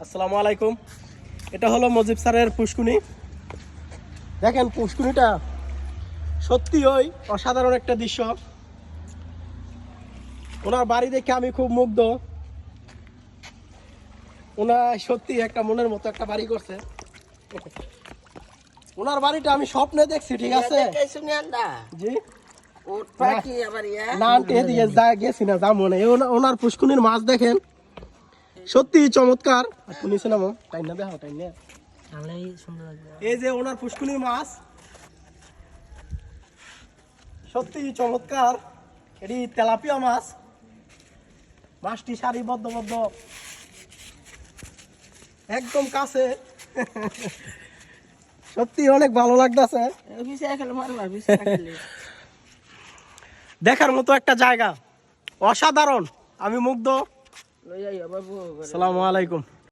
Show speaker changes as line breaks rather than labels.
আসসালামু আলাইকুম। এটা হলো মজিব স্যারের পুষ্কুনি। দেখেন পুষ্কুনিটা সত্যি ওই অসাধারণ একটা দৃশ্য। ওনার বাড়ি দেখে আমি খুব মুগ্ধ। ওনার সত্যি একটা মনের মতো একটা বাড়ি করছে। ওনার বাড়িটা আমি স্বপ্নে দেখছি, ঠিক আছে জি না আন্টি, এদিকে গেছি না, যাবো না। ওনার পুষ্কুনির মাছ দেখেন, সত্যি চমৎকার। শুনিস না তাই না, দেখো তাই না, এই যে ওনার পুষ্কুনির মাছ সত্যি চমৎকার। এটি তেলাপিয়া মাছ, মাছটি সারিবদ্ধ একদম কাছে। সত্যি অনেক ভালো লাগতেছে, দেখার মতো একটা জায়গা, অসাধারণ। আমি মুগ্ধ। আসসালামু আলাইকুম।